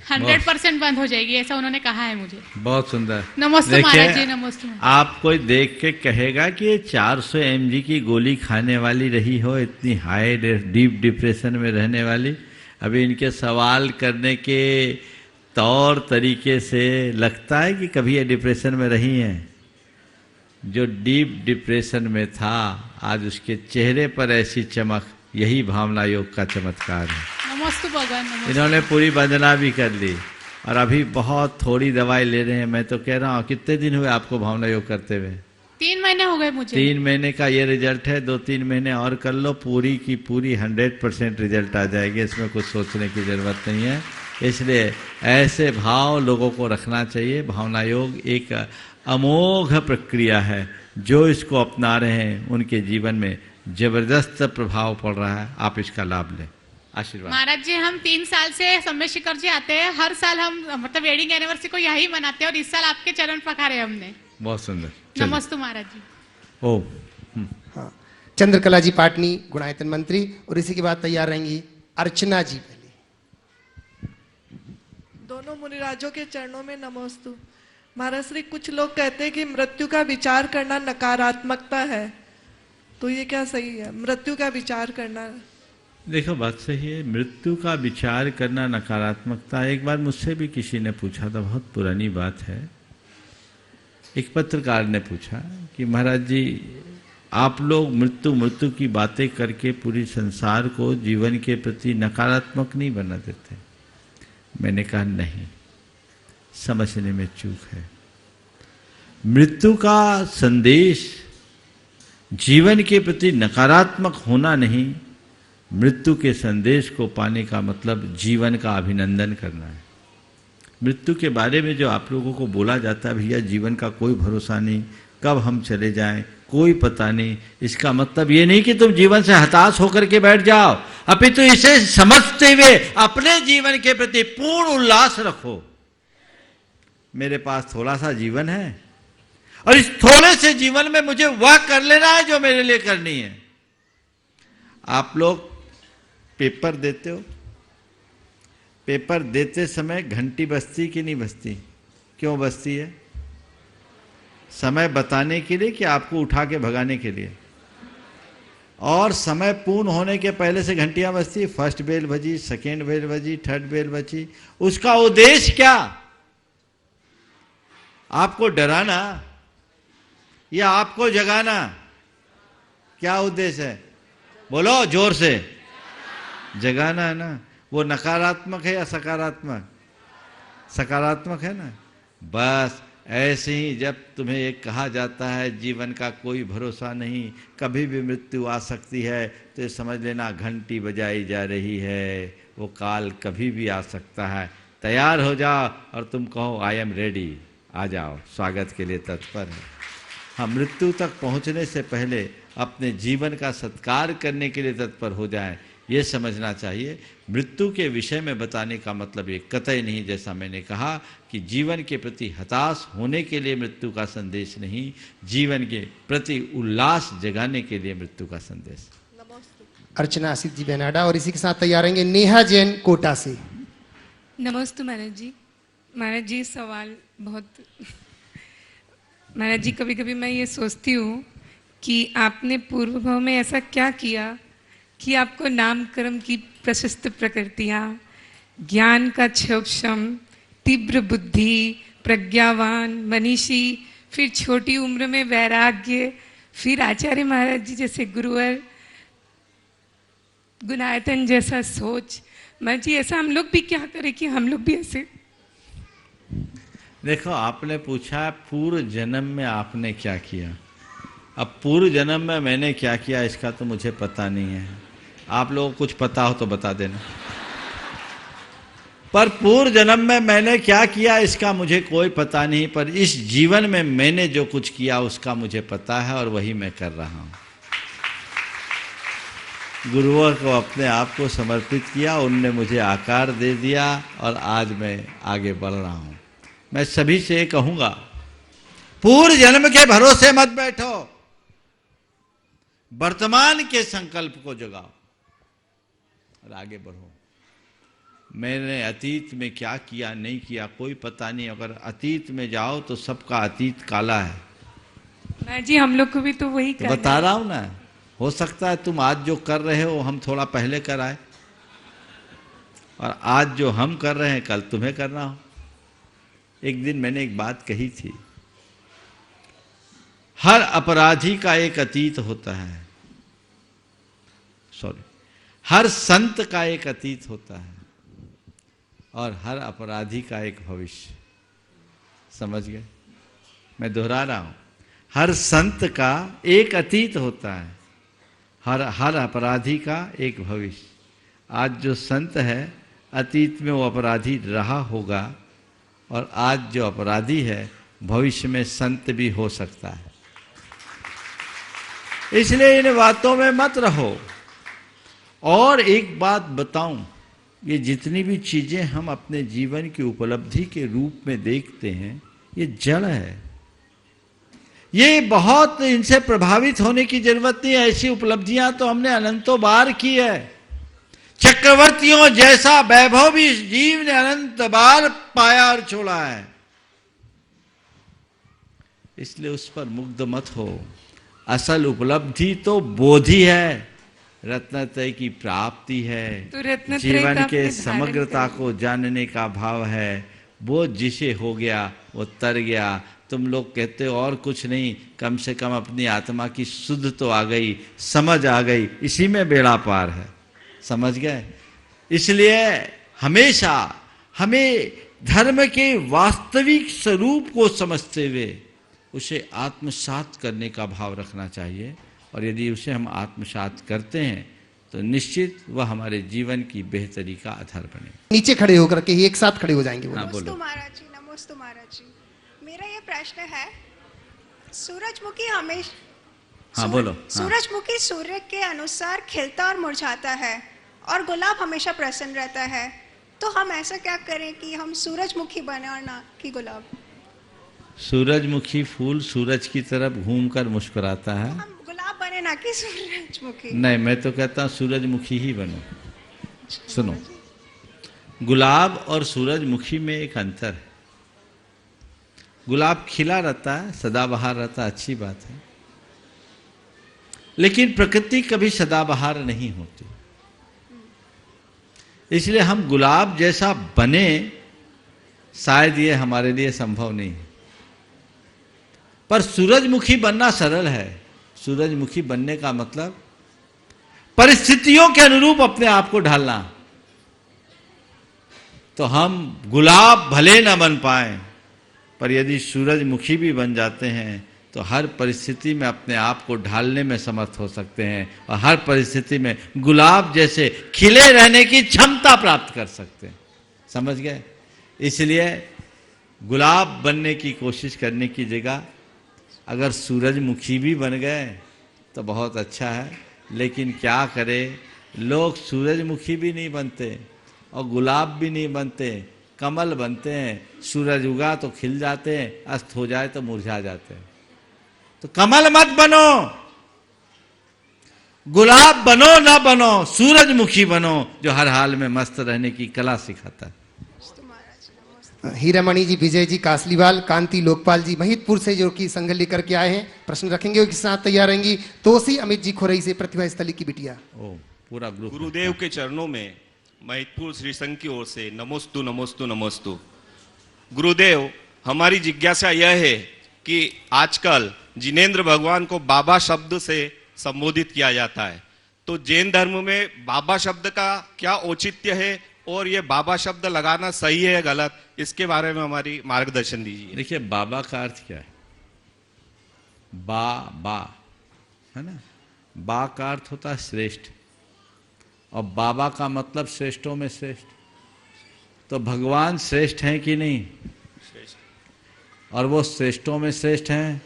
100% बंद हो जाएगी, ऐसा उन्होंने कहा है मुझे। बहुत सुंदर। नमस्ते महाराज जी, नमस्ते। आप कोई देख के कहेगा कि ये 400 mg की गोली खाने वाली रही हो, इतनी हाई डीप डिप्रेशन में रहने वाली। अभी इनके सवाल करने के तौर तरीके से लगता है कि कभी ये डिप्रेशन में रही हैं। जो डीप डिप्रेशन में था, आज उसके चेहरे पर ऐसी चमक, यही भावना योग का चमत्कार है। नमस्ते भगवान। इन्होंने पूरी वंदना भी कर ली और अभी बहुत थोड़ी दवाई ले रहे हैं। मैं तो कह रहा हूँ, कितने दिन हुए आपको भावना योग करते हुए? 3 महीने हो गए मुझे। 3 महीने का ये रिजल्ट है। 2-3 महीने और कर लो, पूरी की पूरी 100% रिजल्ट आ जाएगी। इसमें कुछ सोचने की जरूरत नहीं है। इसलिए ऐसे भाव लोगों को रखना चाहिए। भावना योग एक अमोघ प्रक्रिया है। जो इसको अपना रहे हैं उनके जीवन में जबरदस्त प्रभाव पड़ रहा है। आप इसका लाभ लें। आशीर्वाद। महाराज जी, हम 3 साल से समय शिखर जी आते हैं। हर साल हम मतलब वेडिंग एनिवर्सरी को यही मनाते हैं और इस साल आपके चरण पखारे हमने। बहुत सुंदर। नमस्ते महाराज जी। ओ हाँ, चंद्रकला जी पाटनी गुणायतन मंत्री, और इसी के बाद तैयार रहेंगी अर्चना जी। पहले दोनों मुनिराजों के चरणों में नमोस्तु। महाराज श्री, कुछ लोग कहते हैं कि मृत्यु का विचार करना नकारात्मकता है, तो ये क्या सही है? मृत्यु का विचार करना, देखो बात सही है। मृत्यु का विचार करना नकारात्मकता। एक बार मुझसे भी किसी ने पूछा था, बहुत पुरानी बात है। एक पत्रकार ने पूछा कि महाराज जी, आप लोग मृत्यु की बातें करके पूरी संसार को जीवन के प्रति नकारात्मक नहीं बना देते? मैंने कहा नहीं, समझने में चूक है। मृत्यु का संदेश जीवन के प्रति नकारात्मक होना नहीं, मृत्यु के संदेश को पाने का मतलब जीवन का अभिनंदन करना है। मृत्यु के बारे में जो आप लोगों को बोला जाता है, भैया जीवन का कोई भरोसा नहीं, कब हम चले जाएं कोई पता नहीं, इसका मतलब ये नहीं कि तुम जीवन से हताश होकर के बैठ जाओ, अपितु इसे समझते हुए अपने जीवन के प्रति पूर्ण उल्लास रखो। मेरे पास थोड़ा सा जीवन है और इस थोड़े से जीवन में मुझे वह कर लेना है जो मेरे लिए करनी है। आप लोग पेपर देते हो, पेपर देते समय घंटी बजती कि नहीं बजती? क्यों बजती है? समय बताने के लिए कि आपको उठा के भगाने के लिए? और समय पूर्ण होने के पहले से घंटियां बजती, फर्स्ट बेल बजी, सेकेंड बेल बजी, थर्ड बेल बजी। उसका उद्देश्य क्या? आपको डराना या आपको जगाना? क्या उद्देश्य है? बोलो जोर से। जगाना है ना। वो नकारात्मक है या सकारात्मक? सकारात्मक है ना। बस ऐसे ही जब तुम्हें एक कहा जाता है जीवन का कोई भरोसा नहीं, कभी भी मृत्यु आ सकती है, तो ये समझ लेना घंटी बजाई जा रही है। वो काल कभी भी आ सकता है। तैयार हो जाओ और तुम कहो आई एम रेडी, आ जाओ, स्वागत के लिए तत्पर है। हम मृत्यु तक पहुंचने से पहले अपने जीवन का सत्कार करने के लिए तत्पर हो जाएं, ये समझना चाहिए। मृत्यु के विषय में बताने का मतलब ये कतई नहीं, जैसा मैंने कहा कि जीवन के प्रति हताश होने के लिए मृत्यु का संदेश नहीं, जीवन के प्रति उल्लास जगाने के लिए मृत्यु का संदेश। अर्चना आसिफ जी बेनाडा, और इसी के साथ तैयार रहेंगे नेहा जैन कोटा से। नमस्ते महाराज जी। महाराज जी सवाल बहुत महाराज जी, कभी कभी मैं ये सोचती हूँ कि आपने पूर्व भाव में ऐसा क्या किया कि आपको नाम कर्म की प्रशस्त प्रकृतियाँ, ज्ञान का क्षोभक्षम, तीव्र बुद्धि, प्रज्ञावान, मनीषी, फिर छोटी उम्र में वैराग्य, फिर आचार्य महाराज जी जैसे गुरुवर, गुणायतन जैसा सोच। महाराज जी ऐसा हम लोग भी क्या करें कि हम लोग भी ऐसे। देखो, आपने पूछा पूर्व जन्म में आपने क्या किया। अब पूर्व जन्म में मैंने क्या किया इसका तो मुझे पता नहीं है। आप लोगों को कुछ पता हो तो बता देना। पर पूर्व जन्म में मैंने क्या किया इसका मुझे कोई पता नहीं, पर इस जीवन में मैंने जो कुछ किया उसका मुझे पता है और वही मैं कर रहा हूं। गुरुओं को अपने आप को समर्पित किया, उनने मुझे आकार दे दिया और आज मैं आगे बढ़ रहा हूं। मैं सभी से कहूंगा, पूर्व जन्म के भरोसे मत बैठो, वर्तमान के संकल्प को जगाओ और आगे बढ़ो। मैंने अतीत में क्या किया नहीं किया कोई पता नहीं। अगर अतीत में जाओ तो सबका अतीत काला है। महाराज जी हम लोग को भी तो वही तो बता रहा हूं ना, हो सकता है तुम आज जो कर रहे हो हम थोड़ा पहले कर आए, और आज जो हम कर रहे हैं कल तुम्हें करना हो। एक दिन मैंने एक बात कही थी, हर अपराधी का एक अतीत होता है, हर संत का एक अतीत होता है और हर अपराधी का एक भविष्य। समझ गए? मैं दोहरा रहा हूं, हर संत का एक अतीत होता है, हर अपराधी का एक भविष्य। आज जो संत है अतीत में वो अपराधी रहा होगा, और आज जो अपराधी है भविष्य में संत भी हो सकता है। इसलिए इन बातों में मत रहो। और एक बात बताऊं, ये जितनी भी चीजें हम अपने जीवन की उपलब्धि के रूप में देखते हैं ये जड़ है। ये बहुत इनसे प्रभावित होने की जरूरत नहीं है। ऐसी उपलब्धियां तो हमने अनंतों बार की है। चक्रवर्तियों जैसा वैभव भी इस जीव ने अनंत बार पाया और छोड़ा है। इसलिए उस पर मुग्ध मत हो। असल उपलब्धि तो बोधि है, रत्नत्रय की प्राप्ति है, तो जीवन के समग्रता को जानने का भाव है। वो जिसे हो गया वो तर गया। तुम लोग कहते हो और कुछ नहीं, कम से कम अपनी आत्मा की शुद्ध तो आ गई, समझ आ गई, इसी में बेड़ा पार है। समझ गए? इसलिए हमेशा हमें धर्म के वास्तविक स्वरूप को समझते हुए उसे आत्मसात करने का भाव रखना चाहिए। और यदि उसे हम आत्मसात करते हैं तो निश्चित वह हमारे जीवन की बेहतरी का आधार बने। नीचे खड़े होकर के एक साथ खड़े हो जाएंगे। हाँ, बोलो। नमस्ते महाराज जी। नमस्ते महाराज जी। मेरा ये प्रश्न है, सूरजमुखी हमेशा हाँ बोलो। सूरजमुखी सूर्य के अनुसार खिलता और मुरझाता है और गुलाब हमेशा प्रसन्न रहता है, तो हम ऐसा क्या करें कि हम सूरजमुखी बने और ना कि गुलाब? सूरजमुखी फूल सूरज की तरफ घूमकर मुस्कुराता है। हम गुलाब बने ना कि सूरजमुखी? नहीं, मैं तो कहता हूँ सूरजमुखी ही बनो। सुनो, गुलाब और सूरजमुखी में एक अंतर है। गुलाब खिला रहता है, सदाबहार रहता है, अच्छी बात है, लेकिन प्रकृति कभी सदाबहार नहीं होती। इसलिए हम गुलाब जैसा बने शायद ये हमारे लिए संभव नहीं है। पर सूरजमुखी बनना सरल है। सूरजमुखी बनने का मतलब परिस्थितियों के अनुरूप अपने आप को ढालना। तो हम गुलाब भले न बन पाए, पर यदि सूरजमुखी भी बन जाते हैं तो हर परिस्थिति में अपने आप को ढालने में समर्थ हो सकते हैं और हर परिस्थिति में गुलाब जैसे खिले रहने की क्षमता प्राप्त कर सकते हैं। समझ गए? इसलिए गुलाब बनने की कोशिश करने की जगह अगर सूरजमुखी भी बन गए तो बहुत अच्छा है। लेकिन क्या करें, लोग सूरजमुखी भी नहीं बनते और गुलाब भी नहीं बनते, कमल बनते हैं। सूरज उगा तो खिल जाते हैं, अस्त हो जाए तो मुरझा जाते हैं। तो कमल मत बनो, गुलाब बनो ना बनो, सूरजमुखी बनो, जो हर हाल में मस्त रहने की कला सिखाता है। हीरामणि जी, विजय जी कासलीवाल, कांति लोकपाल जी महितपुर से जो कि संघ लेकर के आए हैं, प्रश्न रखेंगे उसके साथ तैयार रहेंगी। तोसी अमित जी खोरई से प्रतिभा स्थली की बिटिया। ओ पूरा ग्रुप। गुरुदेव के चरणों में महितपुर श्री संघ की ओर से नमोस्तु नमोस्तु नमोस्तु। गुरुदेव, हमारी जिज्ञासा यह है कि आजकल जिनेंद्र भगवान को बाबा शब्द से संबोधित किया जाता है, तो जैन धर्म में बाबा शब्द का क्या औचित्य है और ये बाबा शब्द लगाना सही है या गलत, इसके बारे में हमारी मार्गदर्शन दीजिए। देखिए, बाबा का अर्थ क्या है? बा है ना, बा का अर्थ होता है श्रेष्ठ, और बाबा का मतलब श्रेष्ठों में श्रेष्ठ। तो भगवान श्रेष्ठ हैं कि नहीं? और वो श्रेष्ठों में श्रेष्ठ हैं,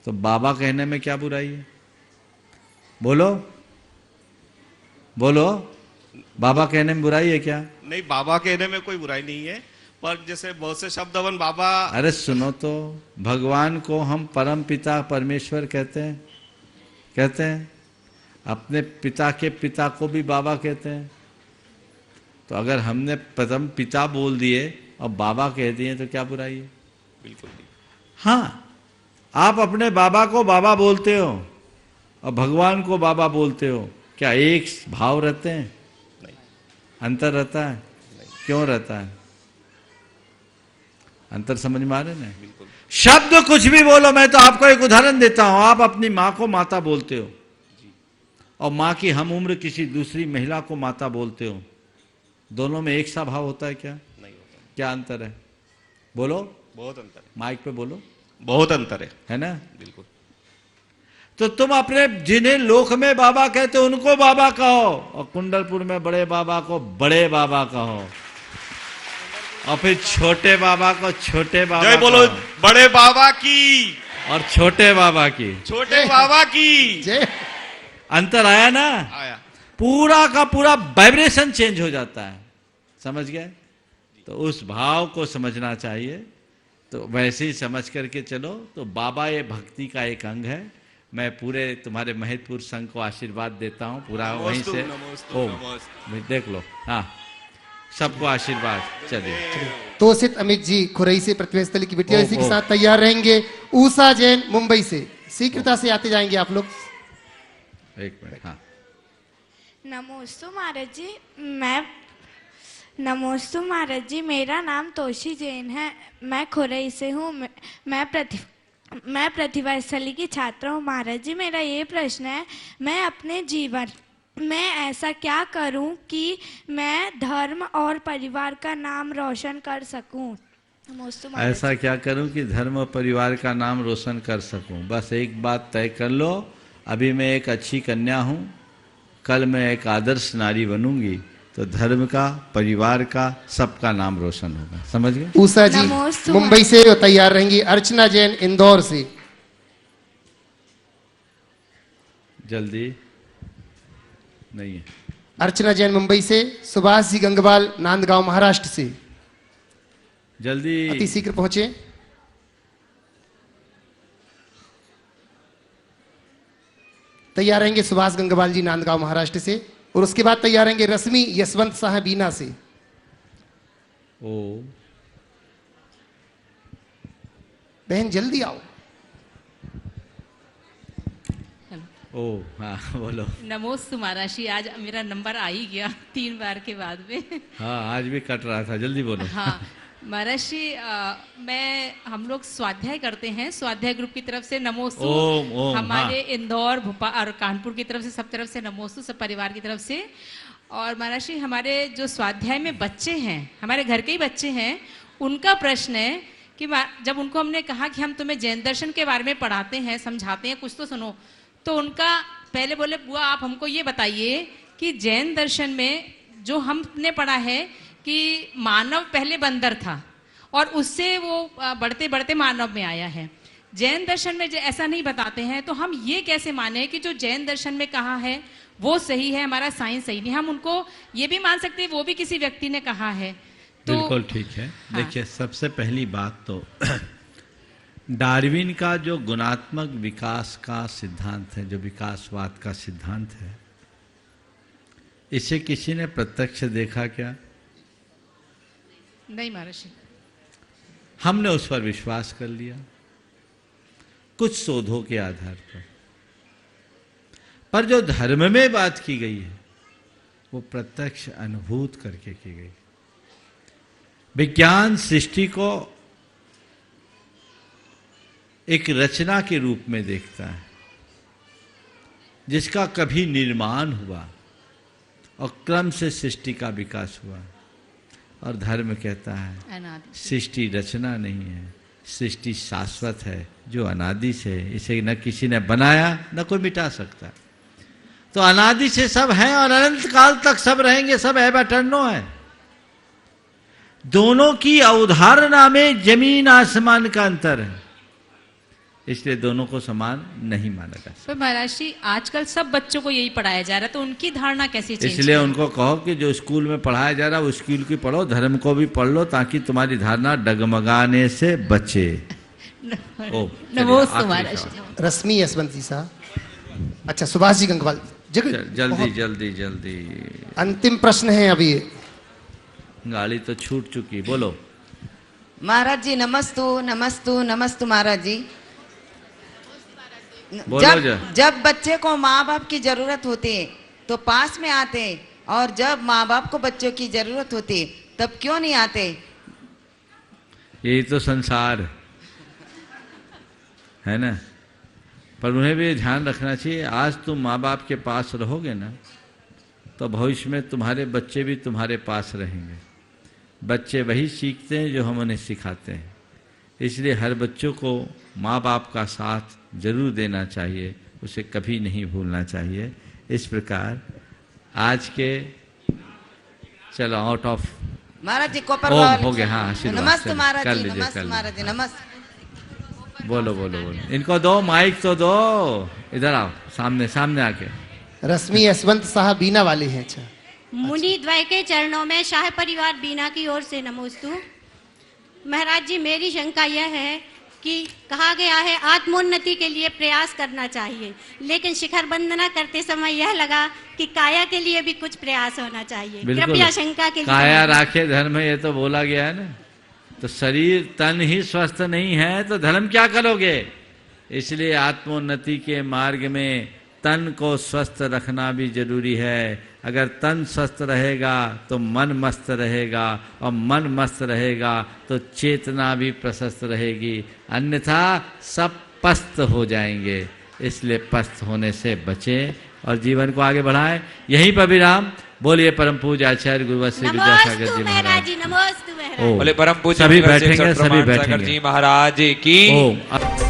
तो बाबा कहने में क्या बुराई है? बोलो बोलो, बाबा कहने में बुराई है क्या? नहीं, बाबा कहने में कोई बुराई नहीं है, पर जैसे बहुत से शब्द अपन बाबा। अरे सुनो तो, भगवान को हम परम पिता परमेश्वर कहते हैं, अपने पिता के पिता को भी बाबा कहते हैं। तो अगर हमने परम पिता बोल दिए और बाबा कह दिए तो क्या बुराई है? बिल्कुल नहीं। हाँ, आप अपने बाबा को बाबा बोलते हो और भगवान को बाबा बोलते हो, क्या एक भाव रहते हैं? नहीं। अंतर रहता है? नहीं। क्यों रहता है? अंतर समझ में आ रहे ना? बिल्कुल। शब्द कुछ भी बोलो, मैं तो आपको एक उदाहरण देता हूं। आप अपनी माँ को माता बोलते हो और माँ की हम उम्र किसी दूसरी महिला को माता बोलते हो, दोनों में एक सा भाव होता है क्या? नहीं होता। क्या अंतर है? बोलो। बहुत अंतर है। माइक पे बोलो। बहुत अंतर है ना? बिल्कुल। तो तुम अपने जिन्हें लोक में बाबा कहते हो उनको बाबा कहो, और कुंडलपुर में बड़े बाबा को बड़े बाबा कहो, और फिर छोटे बाबा को छोटे बाबा। जय बोलो बड़े बाबा की और छोटे बाबा की। छोटे बाबा की जय। अंतर आया ना? आया। पूरा का पूरा वाइब्रेशन चेंज हो जाता है। समझ गए? तो उस भाव को समझना चाहिए। तो वैसे ही समझ करके चलो। तो बाबा ये भक्ति का एक अंग है। मैं पूरे तुम्हारे महितपुर संघ को आशीर्वाद देता हूँ, पूरा वहीं से। ओम देख लो। हाँ, सबको आशीर्वाद। चलिए। तोसित अमित जी खुरई से प्रतिभा स्थली की बिटिया, ओ, इसी के ओ। साथ तैयार रहेंगे। ऊषा जैन मुंबई से। शीघ्रता से आते जाएंगे आप लोग। एक मिनट। हाँ, नमोस्तु महाराज जी। नमोस्तु महाराज जी, मेरा नाम तोशी जैन है, मैं खुरई से हूँ। मैं प्रतिभा स्थली की छात्र हूँ महाराज जी। मेरा ये प्रश्न है, मैं अपने जीवन में ऐसा क्या करूं कि मैं धर्म और परिवार का नाम रोशन कर सकूं? ऐसा क्या करूं कि धर्म और परिवार का नाम रोशन कर सकूं? बस एक बात तय कर लो, अभी मैं एक अच्छी कन्या हूं, कल मैं एक आदर्श नारी बनूंगी, तो धर्म का, परिवार का, सबका नाम रोशन होगा। समझ गए? ऊषा जी मुंबई से तैयार रहेंगी। अर्चना जैन इंदौर से। जल्दी नहीं है। अर्चना जैन मुंबई से। सुभाष जी गंगवाल नांदगांव महाराष्ट्र से। जल्दी, अति शीघ्र पहुंचे। तैयार रहेंगे सुभाष गंगवाल जी नांदगांव महाराष्ट्र से। और उसके बाद तैयार रहेंगे रश्मि यशवंत शाह बीना से। ओ बहन जल्दी आओ। ओ हाँ बोलो। नमोस्तु महाराज, आज मेरा नंबर आ ही गया 3 बार के बाद में। हाँ, आज भी कट रहा था, जल्दी बोलो। हाँ महाराज जी, हम लोग स्वाध्याय करते हैं, स्वाध्याय ग्रुप की तरफ से नमोस्तु। ओम ओम। हमारे हाँ। इंदौर, भोपाल और कानपुर की तरफ से, सब तरफ से नमोस्तु, सब परिवार की तरफ से। और महाराज जी, हमारे जो स्वाध्याय में बच्चे हैं, हमारे घर के ही बच्चे हैं, उनका प्रश्न है कि जब उनको हमने कहा कि हम तुम्हें जैन दर्शन के बारे में पढ़ाते हैं, समझाते हैं, कुछ तो सुनो, तो उनका पहले बोले, बुआ आप हमको ये बताइए कि जैन दर्शन में जो हमने पढ़ा है कि मानव पहले बंदर था और उससे वो बढ़ते बढ़ते मानव में आया है, जैन दर्शन में ऐसा नहीं बताते हैं, तो हम ये कैसे माने कि जो जैन दर्शन में कहा है वो सही है, हमारा साइंस सही नहीं? हम उनको ये भी मान सकते हैं वो भी किसी व्यक्ति ने कहा है। तो बिल्कुल ठीक है। हाँ। देखिए, सबसे पहली बात तो डार्विन का जो गुणात्मक विकास का सिद्धांत है, जो विकासवाद का सिद्धांत है, इसे किसी ने प्रत्यक्ष देखा क्या? नहीं महर्षि। हमने उस पर विश्वास कर लिया कुछ शोधों के आधार पर जो धर्म में बात की गई है वो प्रत्यक्ष अनुभूत करके की गई। विज्ञान सृष्टि को एक रचना के रूप में देखता है जिसका कभी निर्माण हुआ और क्रम से सृष्टि का विकास हुआ, और धर्म कहता है सृष्टि रचना नहीं है, सृष्टि शाश्वत है जो अनादि से, इसे न किसी ने बनाया न कोई मिटा सकता। तो अनादि से सब है और अनंत काल तक सब रहेंगे, सब एब एटर्नो है। दोनों की अवधारणा में जमीन आसमान का अंतर है, इसलिए दोनों को समान नहीं माना जा सकता। तो महर्षि आजकल सब बच्चों को यही पढ़ाया जा रहा है, तो उनकी धारणा कैसे चेंज? इसलिए उनको कहो कि जो स्कूल में पढ़ाया जा रहा है वो स्कूल की पढ़ो, धर्म को भी पढ़ लो ताकि तुम्हारी धारणा डगमगाने से बचे। नमोस्तु महर्षि। रश्मि यशवंत जी साहब। अच्छा, सुभाष जी गंगवाल। जल्दी जल्दी जल्दी, अंतिम प्रश्न है अभी। गाड़ी तो छूट चुकी, बोलो। महाराज जी नमस्तु नमस्तु नमस्तु महाराज जी। जब बच्चे को माँ बाप की जरूरत होती है तो पास में आते, और जब माँ बाप को बच्चों की जरूरत होती है तब क्यों नहीं आते? यही तो संसार है ना। पर उन्हें भी ध्यान रखना चाहिए, आज तुम माँ बाप के पास रहोगे ना तो भविष्य में तुम्हारे बच्चे भी तुम्हारे पास रहेंगे। बच्चे वही सीखते हैं जो हम उन्हें सिखाते हैं, इसलिए हर बच्चों को माँ बाप का साथ जरूर देना चाहिए, उसे कभी नहीं भूलना चाहिए। इस प्रकार आज के चलो आउट ऑफ महाराज जी को पर हो गया। हाँ, नमस्ते महाराज जी, नमस्ते महाराज जी, नमस्ते। बोलो बोलो बोलो, इनको दो माइक तो दो, इधर आओ सामने सामने आके। रश्मि यशवंत साहब बीना वाले हैं। अच्छा, मुनि द्वय के चरणों में शाह परिवार बीना की ओर से नमोस्तु। महाराज जी, मेरी शंका यह है कि कहा गया है आत्मोन्नति के लिए प्रयास करना चाहिए, लेकिन शिखर वंदना करते समय यह लगा कि काया के लिए भी कुछ प्रयास होना चाहिए। कृपया शंका के लिए। काया राखे धर्म, ये तो बोला गया है ना। तो शरीर तन ही स्वस्थ नहीं है तो धर्म क्या करोगे? इसलिए आत्मोन्नति के मार्ग में तन को स्वस्थ रखना भी जरूरी है। अगर तन स्वस्थ रहेगा तो मन मस्त रहेगा, और मन मस्त रहेगा तो चेतना भी प्रशस्त रहेगी, अन्यथा सब पस्त हो जाएंगे। इसलिए पस्त होने से बचें और जीवन को आगे बढ़ाएं। यहीं पर विराम। बोलिए परम पूज्य आचार्य गुरुवर श्री विद्यासागर जी महाराज जी। नमोस्तु महाराज। बोले परम पूज्य सभी बैठेंगे, सभी बैठेंगे जी महाराज की।